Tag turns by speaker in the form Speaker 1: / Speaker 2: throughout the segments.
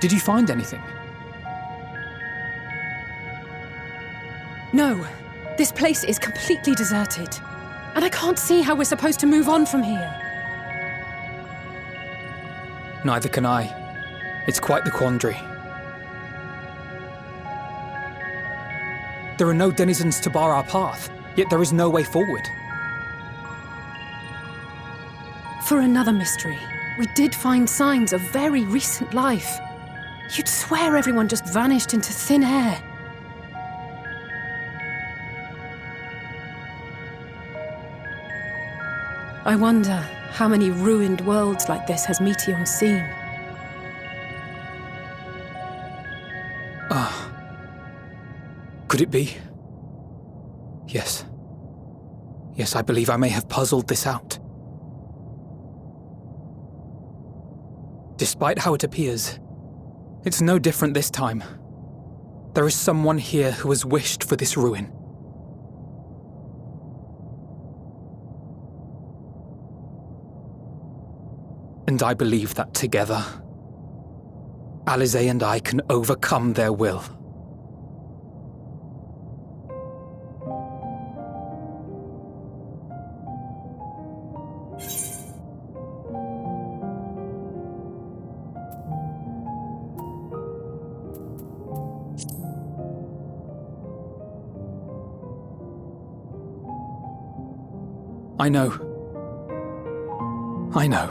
Speaker 1: Did you find anything?
Speaker 2: No. This place is completely deserted. And I can't see how we're supposed to move on from here.
Speaker 1: Neither can I. It's quite the quandary. There are no denizens to bar our path, yet there is no way forward.
Speaker 2: For another mystery, we did find signs of very recent life. You'd swear everyone just vanished into thin air. I wonder how many ruined worlds like this has Meteion seen.
Speaker 1: Could it be? Yes. Yes, I believe I may have puzzled this out. Despite how it appears, it's no different this time. There is someone here who has wished for this ruin. And I believe that together, Alisaie and I can overcome their will. I know. I know.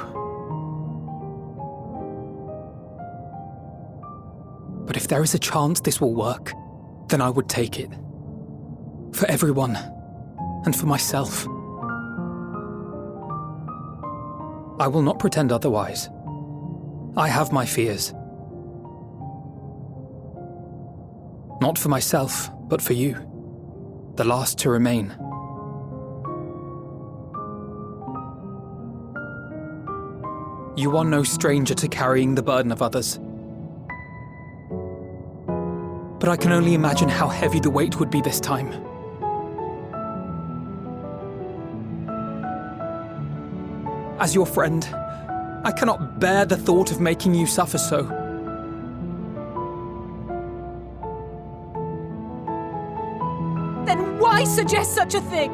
Speaker 1: But if there is a chance this will work, then I would take it. For everyone, and for myself. I will not pretend otherwise. I have my fears. Not for myself, but for you, the last to remain. You are no stranger to carrying the burden of others. But I can only imagine how heavy the weight would be this time. As your friend, I cannot bear the thought of making you suffer so.
Speaker 2: Then why suggest such a thing?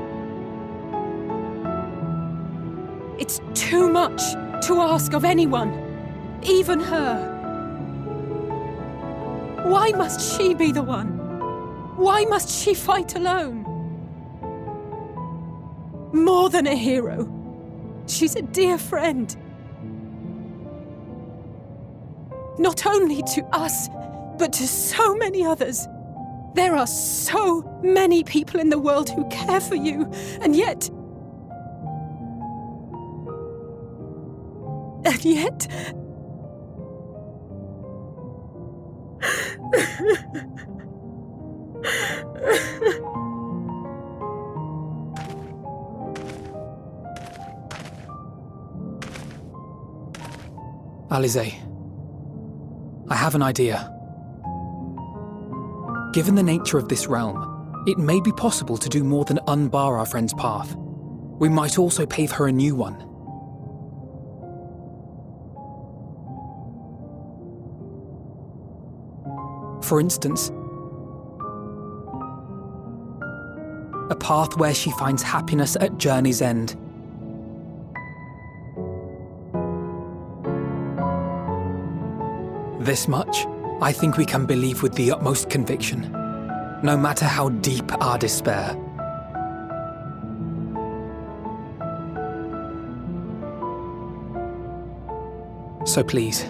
Speaker 2: It's too much to ask of anyone, even her. Why must she be the one? Why must she fight alone? More than a hero, she's a dear friend. Not only to us, but to so many others. There are so many people in the world who care for you, and yet...
Speaker 1: Alisaie, I have an idea. Given the nature of this realm, it may be possible to do more than unbar our friend's path. We might also pave her a new one. For instance, a path where she finds happiness at journey's end. This much, I think we can believe with the utmost conviction, no matter how deep our despair. So please,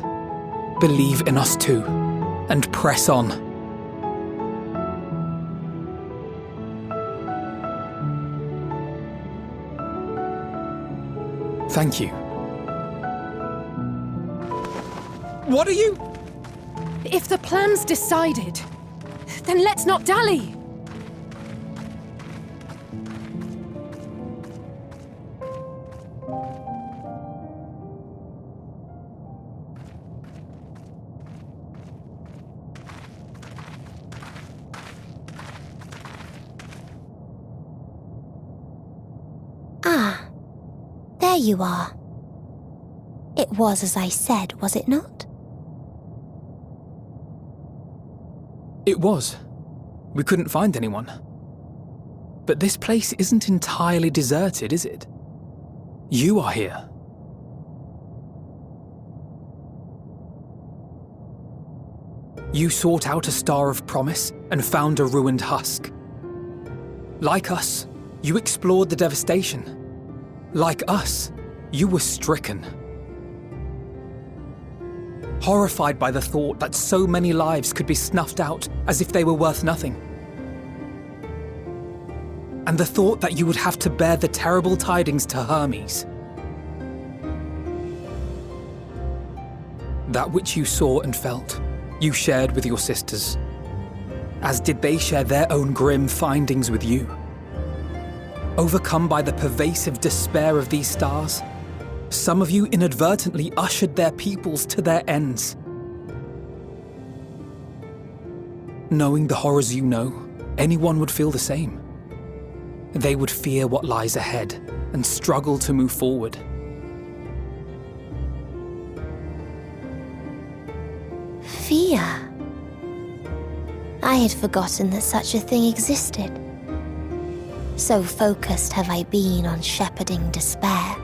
Speaker 1: believe in us too, and press on. Thank you. What are you?
Speaker 2: If the plan's decided, then let's not dally.
Speaker 3: Ah, there you are. It was as I said, was it not?
Speaker 1: It was. We couldn't find anyone. But this place isn't entirely deserted, is it? You are here. You sought out a star of promise and found a ruined husk. Like us, you explored the devastation. Like us, you were stricken. Horrified by the thought that so many lives could be snuffed out as if they were worth nothing. And the thought that you would have to bear the terrible tidings to Hermes. That which you saw and felt, you shared with your sisters, as did they share their own grim findings with you. Overcome by the pervasive despair of these stars, some of you inadvertently ushered their peoples to their ends. Knowing the horrors you know, anyone would feel the same. They would fear what lies ahead and struggle to move forward.
Speaker 3: Fear. I had forgotten that such a thing existed. So focused have I been on shepherding despair.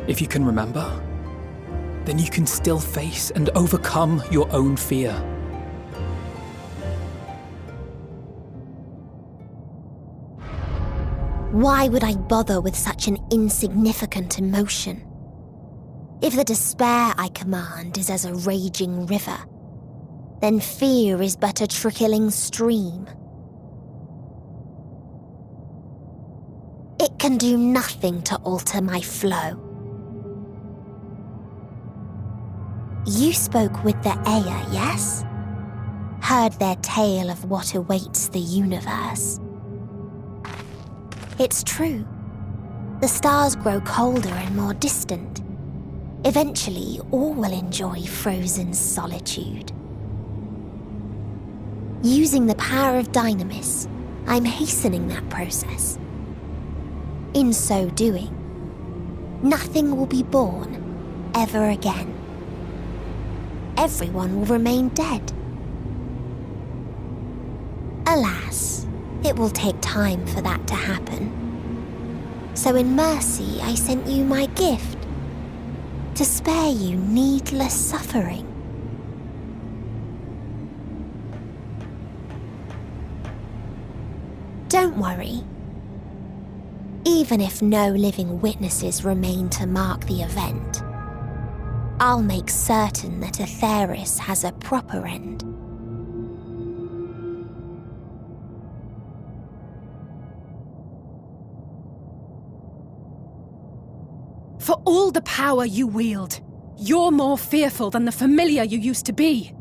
Speaker 1: If you can remember, then you can still face and overcome your own fear.
Speaker 3: Why would I bother with such an insignificant emotion? If the despair I command is as a raging river, then fear is but a trickling stream. It can do nothing to alter my flow. You spoke with the Aya, yes? Heard their tale of what awaits the universe. It's true. The stars grow colder and more distant. Eventually, all will enjoy frozen solitude. Using the power of Dynamis, I'm hastening that process. In so doing, nothing will be born ever again. Everyone will remain dead. Alas, it will take time for that to happen. So in mercy, I sent you my gift, to spare you needless suffering. Don't worry. Even if no living witnesses remain to mark the event, I'll make certain that Aetheris has a proper end.
Speaker 2: For all the power you wield, you're more fearful than the familiar you used to be.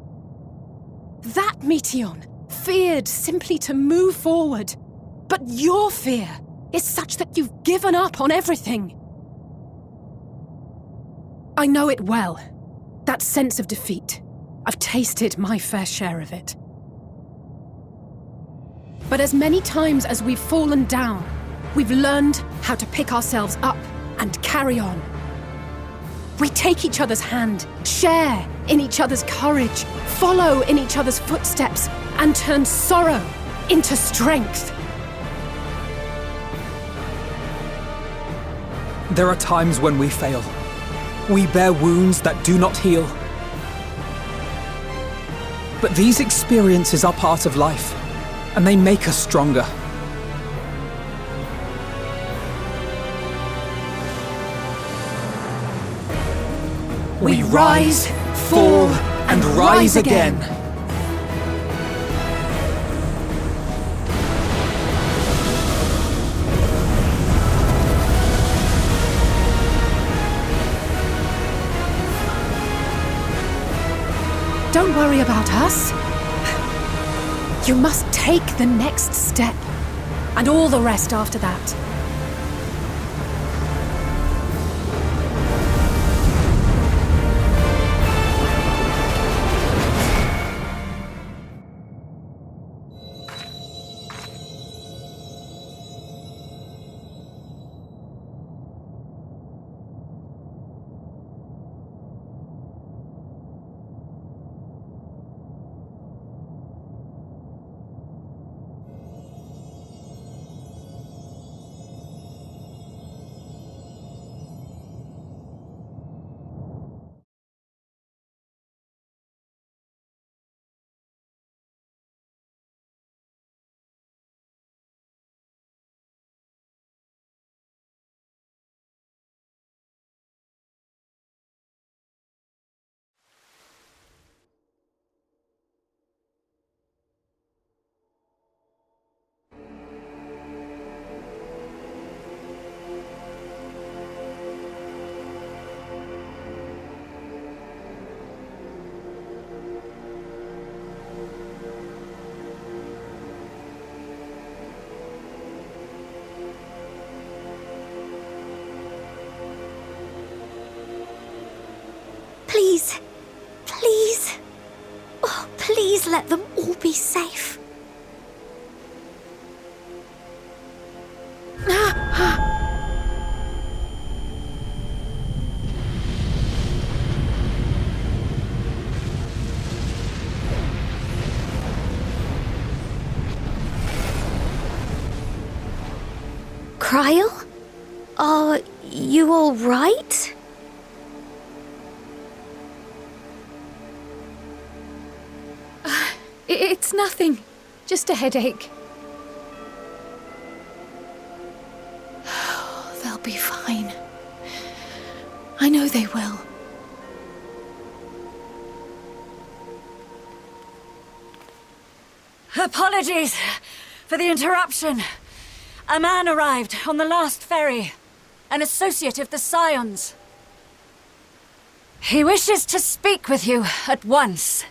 Speaker 2: That Meteion feared simply to move forward, but your fear is such that you've given up on everything. I know it well, that sense of defeat. I've tasted my fair share of it. But as many times as we've fallen down, we've learned how to pick ourselves up and carry on. We take each other's hand, share in each other's courage, follow in each other's footsteps, and turn sorrow into strength.
Speaker 1: There are times when we fail. We bear wounds that do not heal. But these experiences are part of life, and they make us stronger. We rise, fall, and rise again.
Speaker 2: Don't worry about us. You must take the next step, and all the rest after that.
Speaker 3: Please. Please. Oh, please let them all be safe. Cryle? Are you all right?
Speaker 2: It's nothing. Just a headache. They'll be fine. I know they will.
Speaker 4: Apologies for the interruption. A man arrived on the last ferry. An associate of the Scions. He wishes to speak with you at once.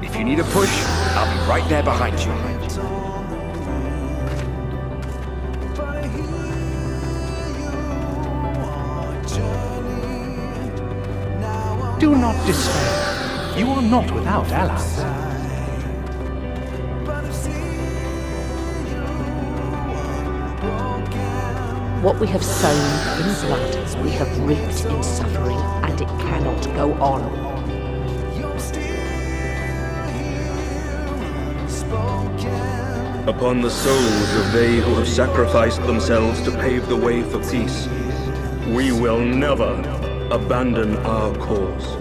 Speaker 5: If you need a push, I'll be right there behind you.
Speaker 6: Do not despair. You are not without allies.
Speaker 7: What we have sown in blood, we have reaped in suffering, and it cannot go on.
Speaker 8: Upon the souls of they who have sacrificed themselves to pave the way for peace, we will never abandon our cause.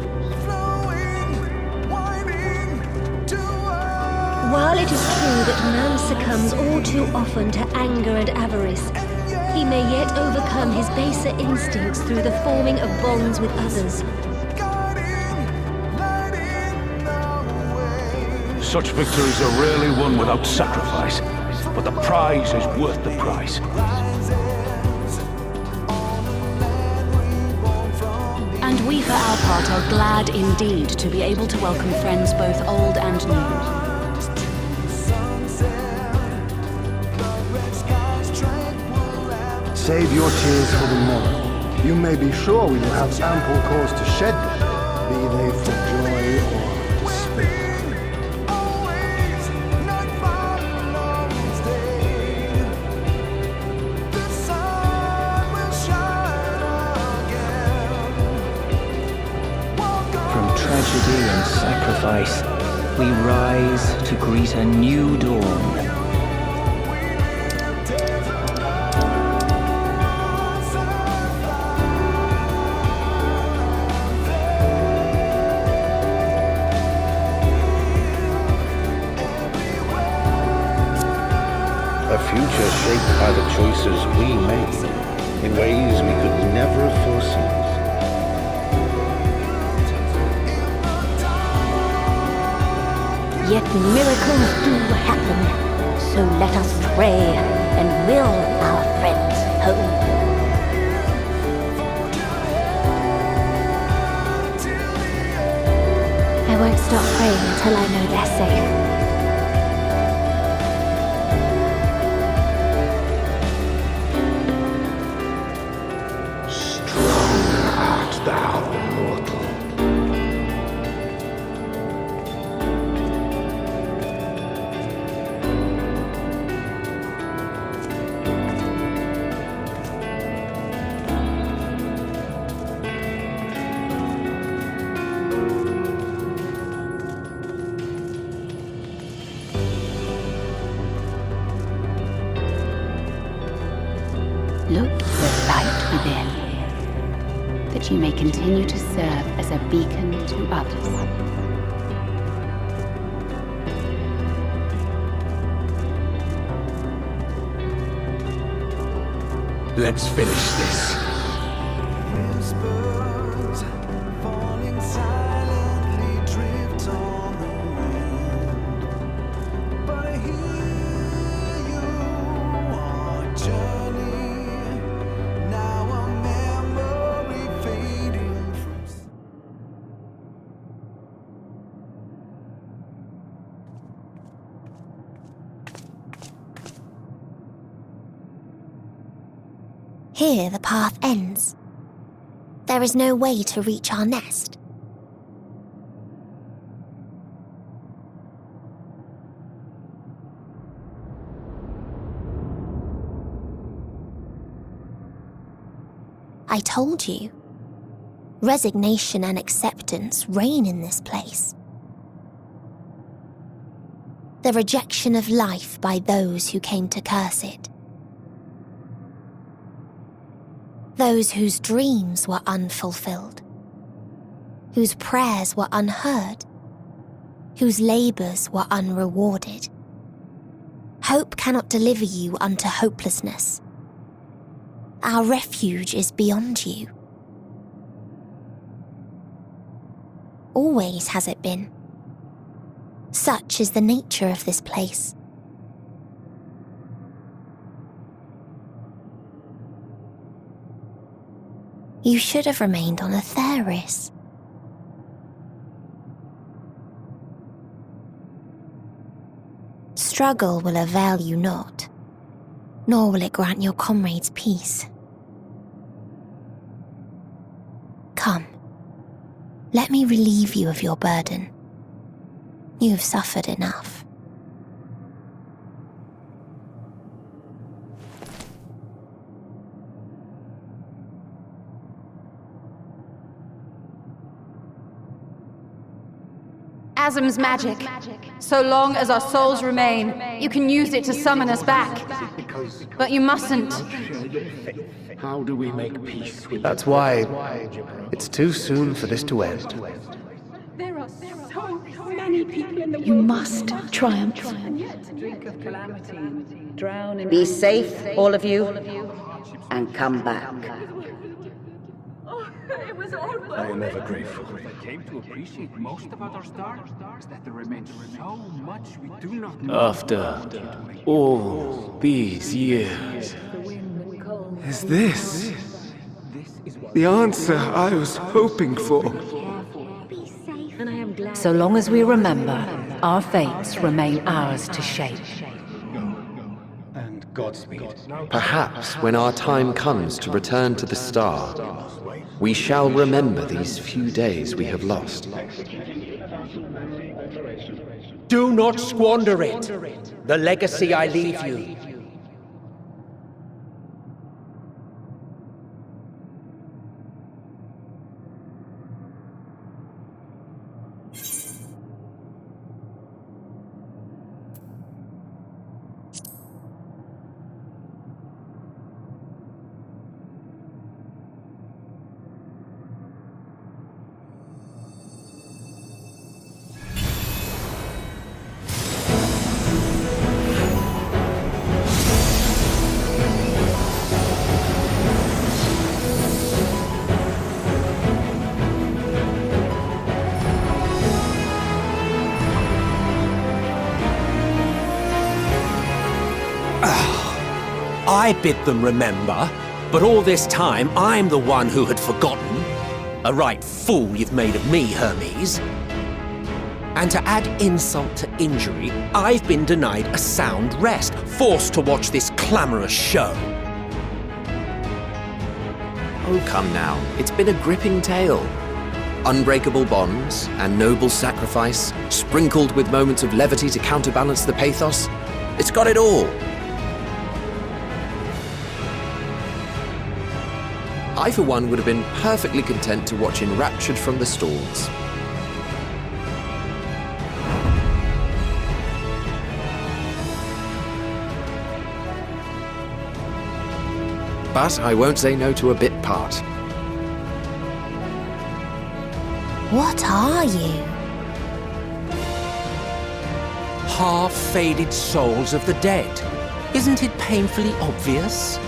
Speaker 9: While it is true that man succumbs all too often to anger and avarice, he may yet overcome his baser instincts through the forming of bonds with others.
Speaker 6: Such victories are rarely won without sacrifice, but the prize is worth the price.
Speaker 10: And we for our part are glad indeed to be able to welcome friends both old and new.
Speaker 11: Save your tears for the morrow. You may be sure we will have ample cause to shed them, be they for joy or despair.
Speaker 12: Tragedy and sacrifice, we rise to greet a new dawn.
Speaker 13: A future shaped by the choices we made in ways we could never have foreseen.
Speaker 9: Yet miracles do happen, so let us pray and will our friends home. I won't stop praying until I know they're safe.
Speaker 10: Look with light within, that you may continue to serve as a beacon to others.
Speaker 5: Let's finish this.
Speaker 3: Here the path ends. There is no way to reach our nest. I told you. Resignation and acceptance reign in this place. The rejection of life by those who came to curse it. Those whose dreams were unfulfilled, whose prayers were unheard, whose labours were unrewarded. Hope cannot deliver you unto hopelessness. Our refuge is beyond you. Always has it been. Such is the nature of this place. You should have remained on Atheris. Struggle will avail you not, nor will it grant your comrades peace. Come, let me relieve you of your burden. You have suffered enough.
Speaker 14: Asm's magic. So long as our souls remain, you can use it to summon us back. But you mustn't.
Speaker 6: How do we make peace with
Speaker 15: That's why it's too soon for this to end.
Speaker 14: There are so many people in the world.
Speaker 7: You must triumph.
Speaker 16: Be safe, all of you, and come back.
Speaker 6: I am ever grateful.
Speaker 17: I came to appreciate most about our star is that there remains so much we do not know.
Speaker 18: After all these years, is this the answer I was hoping for?
Speaker 7: So long as we remember, our fates remain ours to shape.
Speaker 6: And Godspeed.
Speaker 5: Perhaps when our time comes to return to the star, we shall remember these few days we have lost.
Speaker 19: Do not squander it. The legacy I leave you. I bid them remember, but all this time I'm the one who had forgotten. A right fool you've made of me, Hermes. And to add insult to injury, I've been denied a sound rest, forced to watch this clamorous show.
Speaker 5: Oh, come now. It's been a gripping tale. Unbreakable bonds and noble sacrifice, sprinkled with moments of levity to counterbalance the pathos. It's got it all. I, for one, would have been perfectly content to watch enraptured from the stalls. but I won't say no to a bit part.
Speaker 3: What are you?
Speaker 19: Half-faded souls of the dead. Isn't it painfully obvious?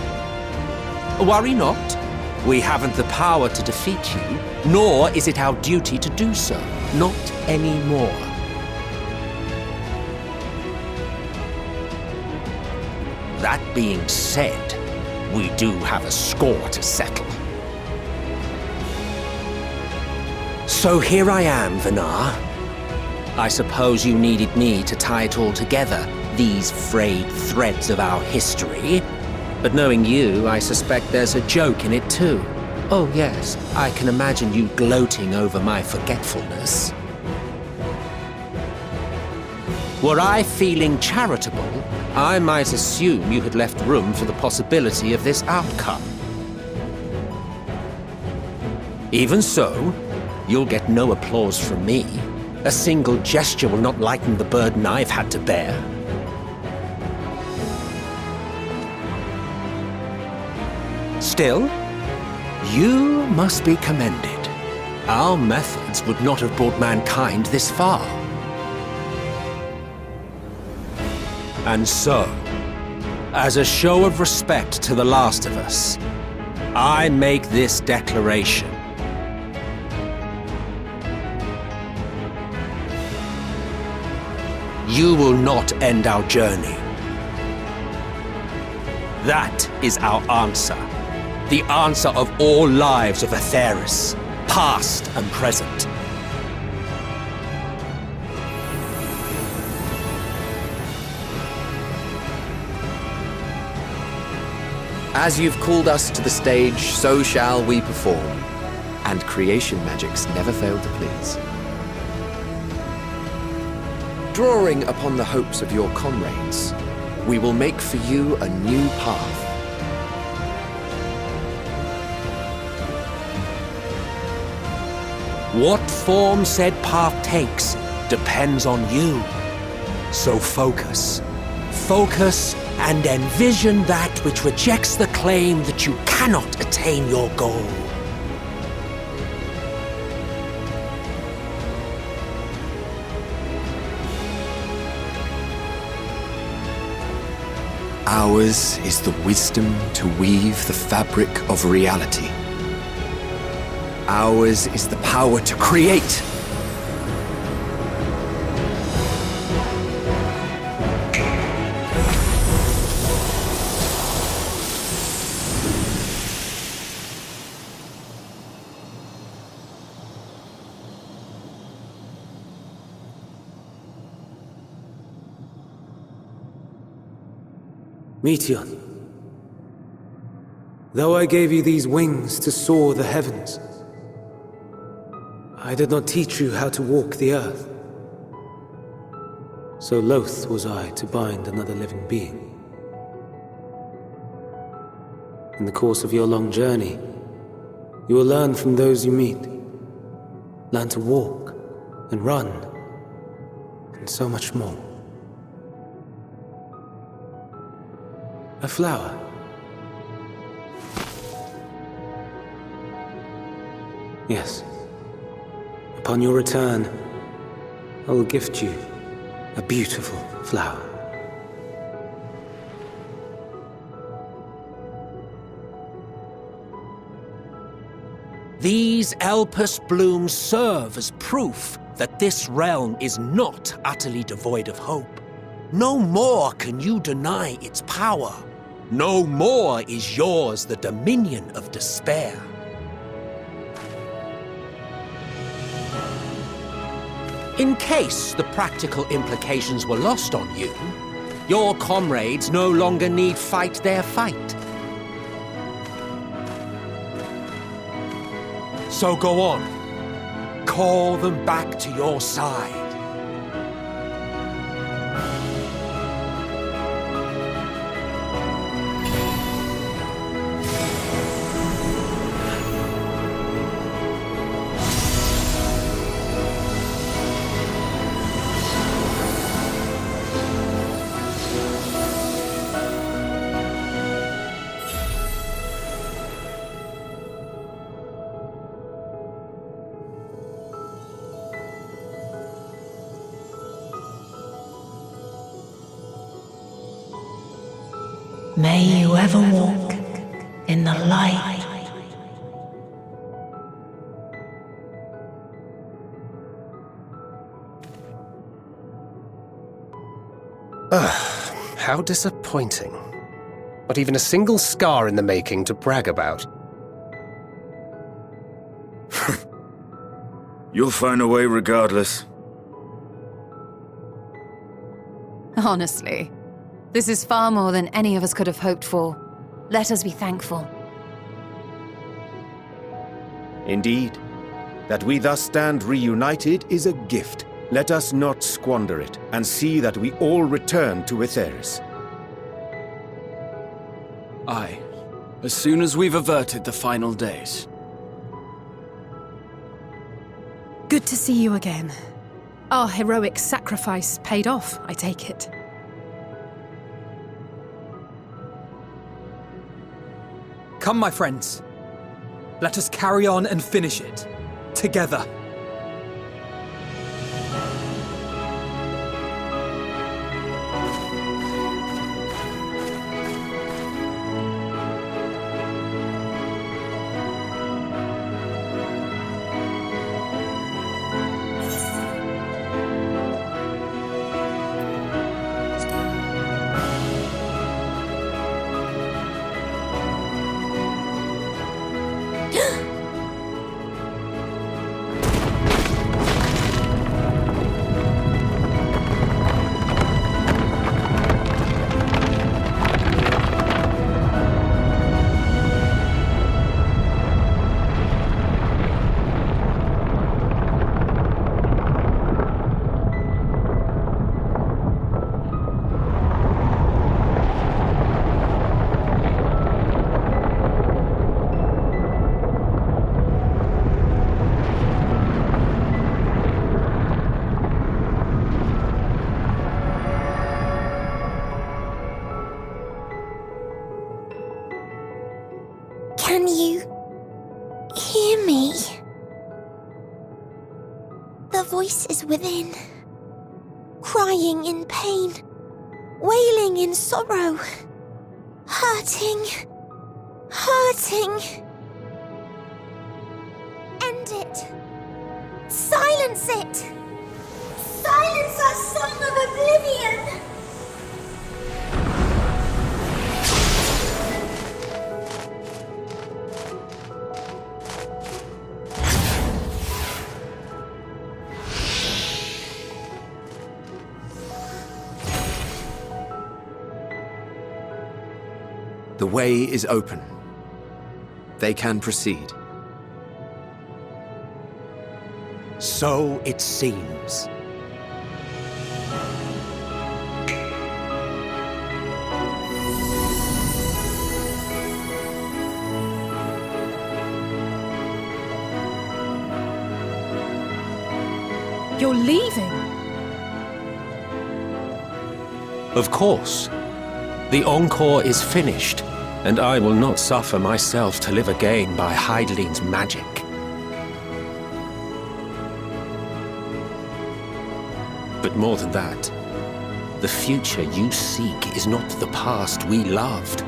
Speaker 19: Worry not. We haven't the power to defeat you, nor is it our duty to do so. Not anymore. That being said, we do have a score to settle. So here I am, Vinar. I suppose you needed me to tie it all together, these frayed threads of our history. But knowing you, I suspect there's a joke in it too. Oh yes, I can imagine you gloating over my forgetfulness. Were I feeling charitable, I might assume you had left room for the possibility of this outcome. Even so, you'll get no applause from me. A single gesture will not lighten the burden I've had to bear. Still, you must be commended. Our methods would not have brought mankind this far. And so, as a show of respect to the last of us, I make this declaration. You will not end our journey. That is our answer. The answer of all lives of Aetheris, past and present.
Speaker 5: As you've called us to the stage, so shall we perform. And creation magics never fail to please. Drawing upon the hopes of your comrades, we will make for you a new path.
Speaker 19: What form said path takes depends on you. So focus. Focus and envision that which rejects the claim that you cannot attain your goal.
Speaker 5: Ours is the wisdom to weave the fabric of reality. Ours is the power to create.
Speaker 20: Meteion, though I gave you these wings to soar the heavens, I did not teach you how to walk the earth. So loath was I to bind another living being. In the course of your long journey, you will learn from those you meet. Learn to walk and run, and so much more. A flower. Yes. Upon your return, I will gift you a beautiful flower.
Speaker 19: These Elpis blooms serve as proof that this realm is not utterly devoid of hope. No more can you deny its power. No more is yours the dominion of despair. In case the practical implications were lost on you, your comrades no longer need fight their fight. So go on. Call them back to your side.
Speaker 21: May you ever walk in the light.
Speaker 15: How disappointing. Not even a single scar in the making to brag about.
Speaker 22: You'll find a way regardless.
Speaker 14: Honestly, this is far more than any of us could have hoped for. Let us be thankful.
Speaker 13: Indeed. That we thus stand reunited is a gift. Let us not squander it, and see that we all return to Etheirys.
Speaker 23: Aye. As soon as we've averted the final days.
Speaker 2: Good to see you again. Our heroic sacrifice paid off, I take it.
Speaker 1: Come, my friends. Let us carry on and finish it. Together.
Speaker 3: Can you hear me? The voice is within, crying in pain, wailing in sorrow, hurting. End it. Silence it. Silence our song of oblivion.
Speaker 5: The way is open. They can proceed.
Speaker 19: So it seems.
Speaker 2: You're leaving?
Speaker 19: Of course. The encore is finished, and I will not suffer myself to live again by Hydeline's magic. But more than that, the future you seek is not the past we loved.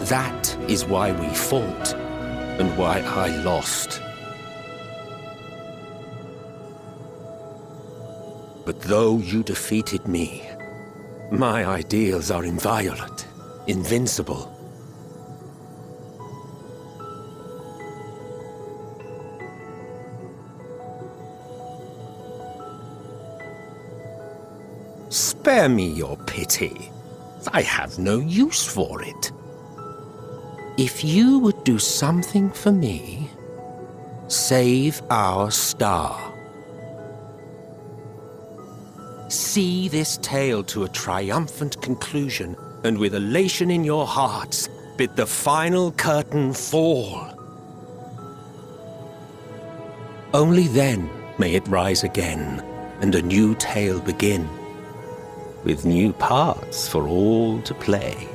Speaker 19: That is why we fought, and why I lost. But though you defeated me, my ideals are inviolate, invincible. Spare me your pity. I have no use for it. If you would do something for me, save our star. See this tale to a triumphant conclusion, and with elation in your hearts, bid the final curtain fall. Only then may it rise again, and a new tale begin, with new parts for all to play.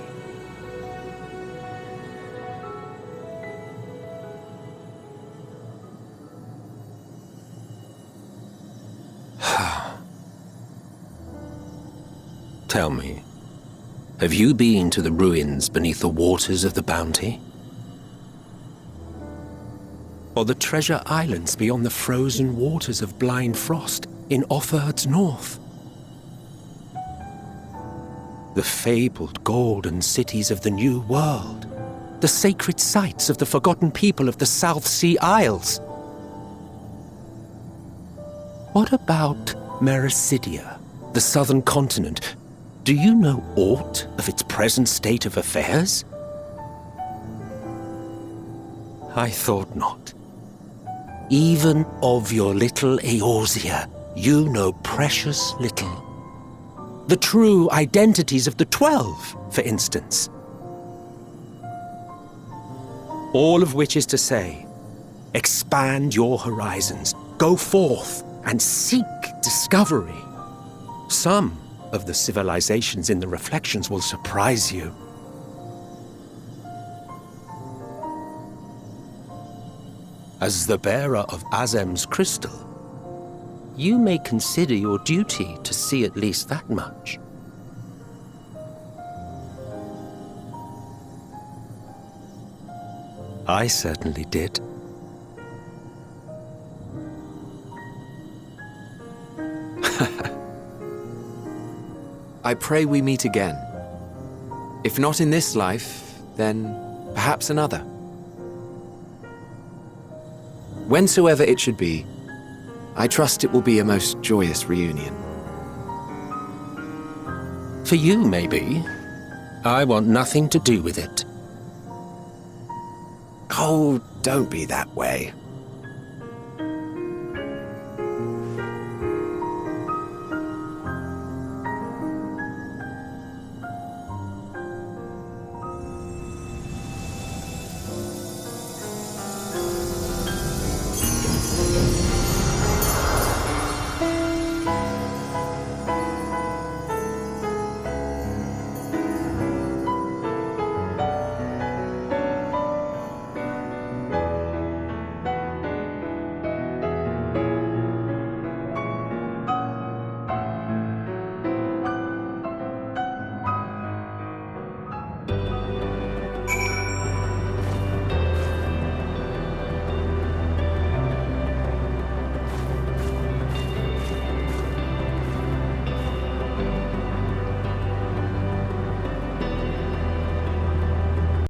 Speaker 19: Tell me, Have you been to the ruins beneath the waters of the Bounty? Or the treasure islands beyond the frozen waters of Blind Frost in Offerd's north? The fabled golden cities of the New World, the sacred sites of the forgotten people of the South Sea Isles? What about Mericidia, the southern continent? Do you know aught of its present state of affairs? I thought not. Even of your little Eorzea, you know precious little. The true identities of the 12, for instance. All of which is to say, expand your horizons, go forth and seek discovery. Some of the civilizations in the reflections will surprise you. As the bearer of Azem's crystal, you may consider your duty to see at least that much. I certainly did.
Speaker 5: I pray we meet again. If not in this life, then perhaps another. Whensoever it should be, I trust it will be a most joyous reunion.
Speaker 19: For you, maybe. I want nothing to do with it.
Speaker 5: Oh, don't be that way.